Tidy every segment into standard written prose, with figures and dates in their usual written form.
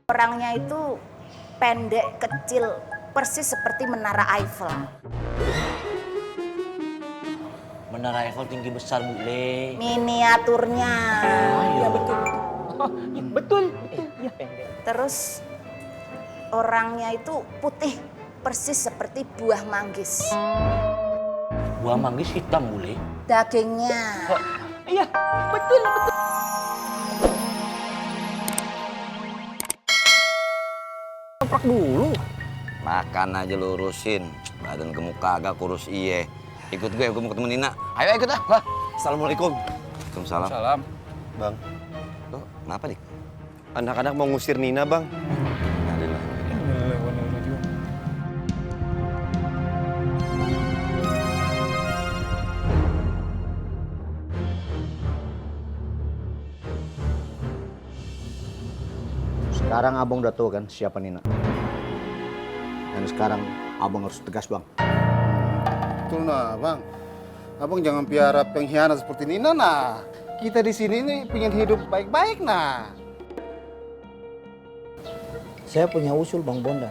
Orangnya itu pendek, kecil, persis seperti Menara Eiffel. Menara Eiffel tinggi besar, Bu Le. Miniaturnya. Iya, betul. Betul. Terus orangnya itu putih, persis seperti buah manggis. Buah manggis hitam, Bu Le. Dagingnya. Iya, betul. Toprak dulu. Makan aja lu urusin. Badan gemuk kagak kurus iye. Ikut gue mau ketemu Nina. Ayo ikut ah. Wah. Assalamualaikum. Waalaikumsalam. Salam, Bang. Tuh, kenapa, Dik? Anak-anak mau ngusir Nina, Bang. Alhamdulillah. Sekarang abang udah tahu kan siapa Nina. Dan sekarang abang harus tegas, Bang. Betul nah, Bang. Abang jangan piara pengkhianat seperti Nina nah. Kita di sini nih pengen hidup baik-baik nah. Saya punya usul Bang Bondan.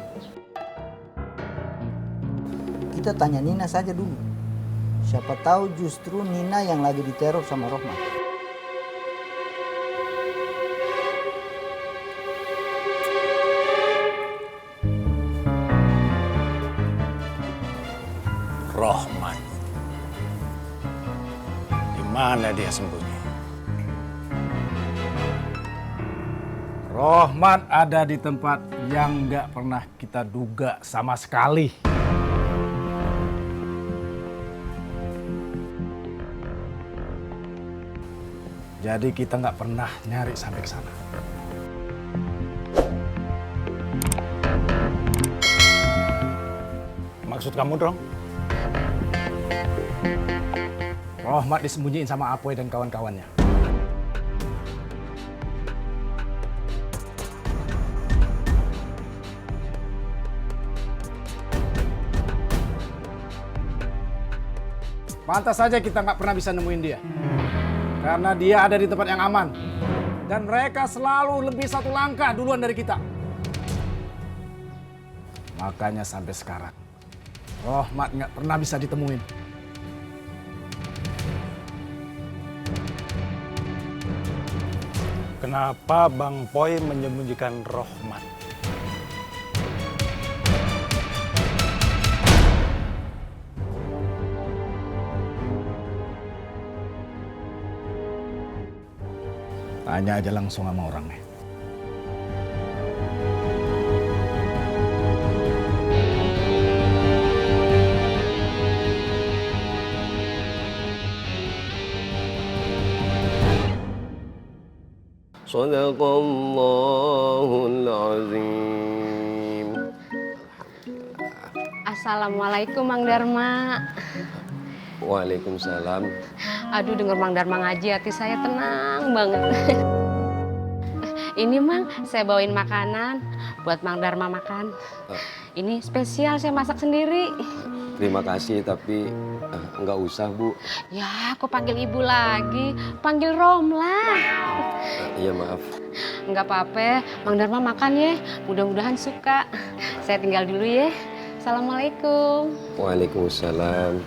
Kita tanya Nina saja dulu. Siapa tahu justru Nina yang lagi diteror sama Rohman. Rohman. Di mana dia sembunyi? Rohman ada di tempat yang nggak pernah kita duga sama sekali. Jadi kita nggak pernah nyari sampai ke sana. Maksud kamu dong? Rohmat disembunyiin sama Apoy dan kawan-kawannya. Pantas saja kita nggak pernah bisa nemuin dia. Karena dia ada di tempat yang aman. Dan mereka selalu lebih satu langkah duluan dari kita. Makanya sampai sekarang, Rohmat nggak pernah bisa ditemuin. Kenapa Bang Poy menyembunyikan Rohmat? Tanya aja langsung sama orangnya. Shadaqallahul azim. Assalamualaikum Mang Darma. Waalaikumsalam. Aduh denger Mang Darma ngaji hati saya tenang banget. Ini Mang, saya bawain makanan buat Mang Darma makan. Ini spesial saya masak sendiri. Terima kasih, tapi enggak usah, Bu. Ya, kok panggil ibu lagi? Panggil Romlah. Iya, maaf. Enggak apa-apa, Mang Darma makan ya. Mudah-mudahan suka. Saya tinggal dulu ya. Assalamualaikum. Waalaikumsalam.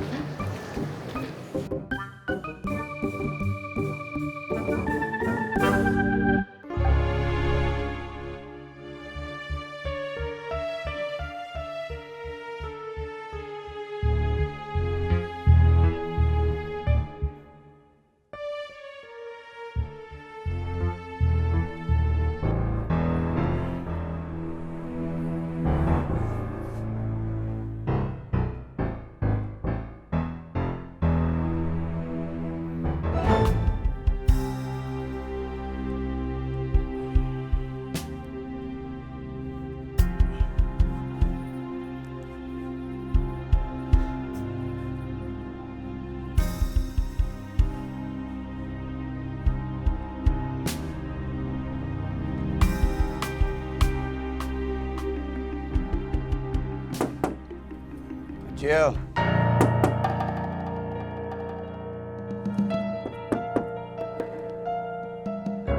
Cil.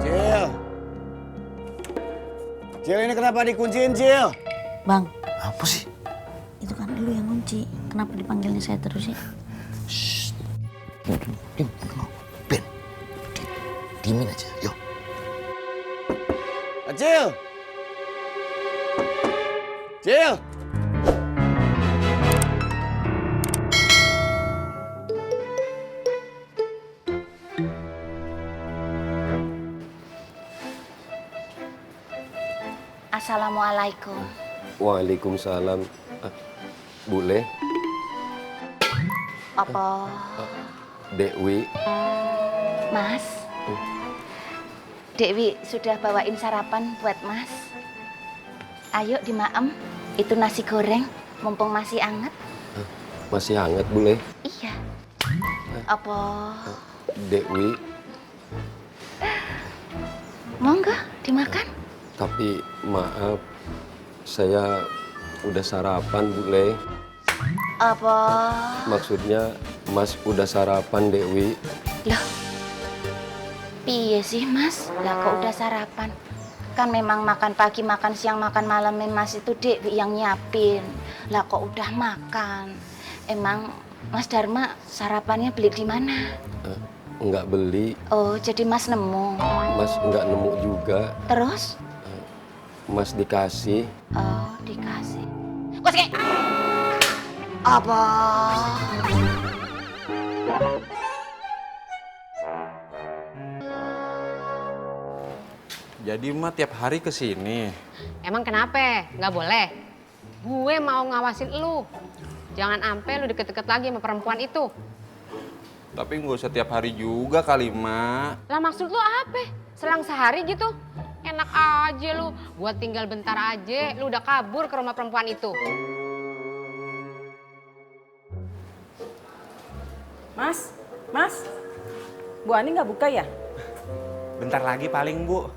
Cil. Cil, ini kenapa dikunciin, Cil? Bang, Apa sih? itu kan lu yang kunci. Kenapa dipanggilnya saya terus sih? Ben, diemin aja, yuk. Cil! Cil! Assalamualaikum. Waalaikumsalam. Bule, Apa, Dewi, Mas? Dewi sudah bawain sarapan buat Mas. Ayo dimaem, itu nasi goreng, mumpung masih anget. masih hangat Bule. Iya. Apa, Dewi, monggo dimakan? tapi maaf, saya udah sarapan Bule. Apa, Maksudnya Mas udah sarapan Dewi. loh, piye sih Mas? Lah kok udah sarapan? Kan memang makan pagi, makan siang, makan malam Mas itu Dewi yang nyiapin. Lah kok udah makan? Emang Mas Dharma sarapannya beli di mana? Nggak beli, Oh, jadi Mas nemu. Mas nggak nemu juga. Terus? Mas dikasih. Oh, dikasih. Kok sih? Apa? Jadi emak tiap hari ke sini. Emang kenapa? Nggak boleh? Gue mau ngawasin lu. Jangan ampe lu deket-deket lagi sama perempuan itu. Tapi nggak usah tiap hari juga kali, Mak. Lah maksud lu apa? Selang sehari gitu? Enak aja lu. Buat tinggal bentar aja, lu udah kabur ke rumah perempuan itu. Mas, Bu Ani nggak buka ya? Bentar lagi paling, Bu.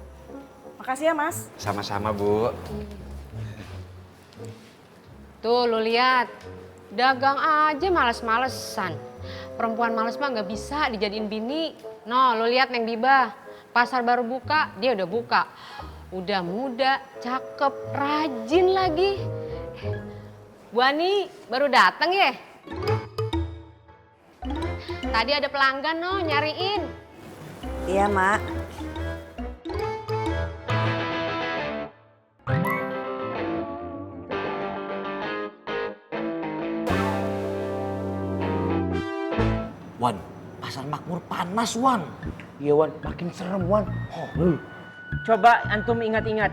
Makasih ya, Mas. Sama-sama, Bu. Tuh lu lihat, dagang aja males-malesan. Perempuan males mah nggak bisa dijadiin bini. No, lu lihat Neng Biba, pasar baru buka, dia udah buka. Udah muda, cakep, rajin lagi. Bu Ani baru datang ya? Tadi ada pelanggan no nyariin. Iya, Mak. Wan, pasar makmur panas, Wan. Iya, Wan. Makin serem, Wan. Coba antum ingat-ingat.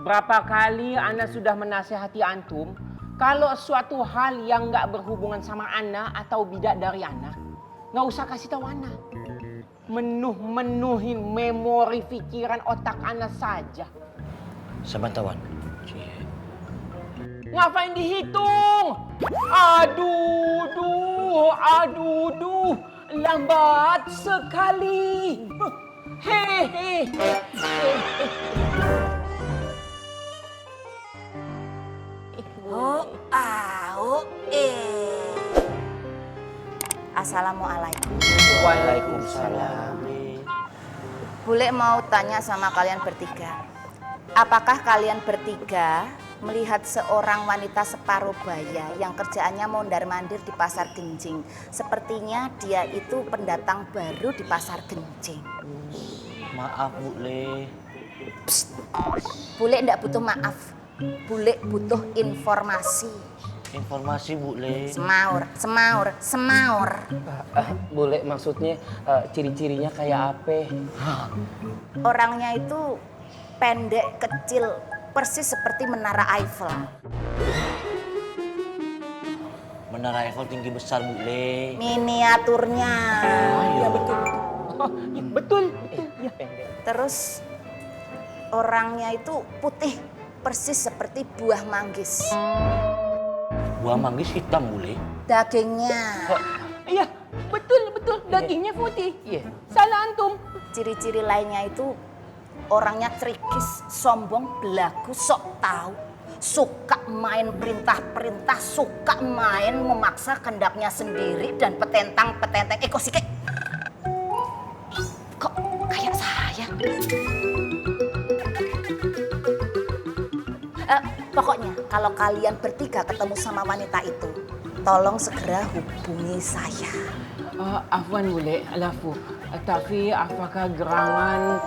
Berapa kali Ana sudah menasehati antum kalau suatu hal yang nggak berhubungan sama Ana atau bidadari Ana, nggak usah kasih tahu Ana. Menuhin memori pikiran otak Ana saja. Sebentar, Wan. Ngapain dihitung? Aduh, lambat sekali. Hehe. Assalamualaikum. Waalaikumsalam. Bule mau tanya sama kalian bertiga. Apakah kalian bertiga melihat seorang wanita separuh baya yang kerjaannya mondar-mandir di Pasar Genjing? Sepertinya dia itu pendatang baru di Pasar Genjing. Maaf, Bu Le. Bule enggak butuh maaf. Bule butuh informasi. Informasi, Bu Le. Semaur. Boleh maksudnya ciri-cirinya kayak apa? Orangnya itu pendek, kecil, persis seperti Menara Eiffel. Menara Eiffel tinggi besar, Bu Le. Miniaturnya. Iya, betul. Betul. Terus orangnya itu putih, persis seperti buah manggis. Buah manggis hitam, Bu Le. Dagingnya. Iya, betul. Dagingnya putih. Iya. Salah antum. Ciri-ciri lainnya itu orangnya trikis, sombong, belagu, sok tahu. Suka main perintah-perintah, suka main memaksa kehendaknya sendiri dan petentang-petenteng. Kok sih, kok kayak saya? Pokoknya kalau kalian bertiga ketemu sama wanita itu, tolong segera hubungi saya. Afwan boleh, alafu. Tapi apakah gerangan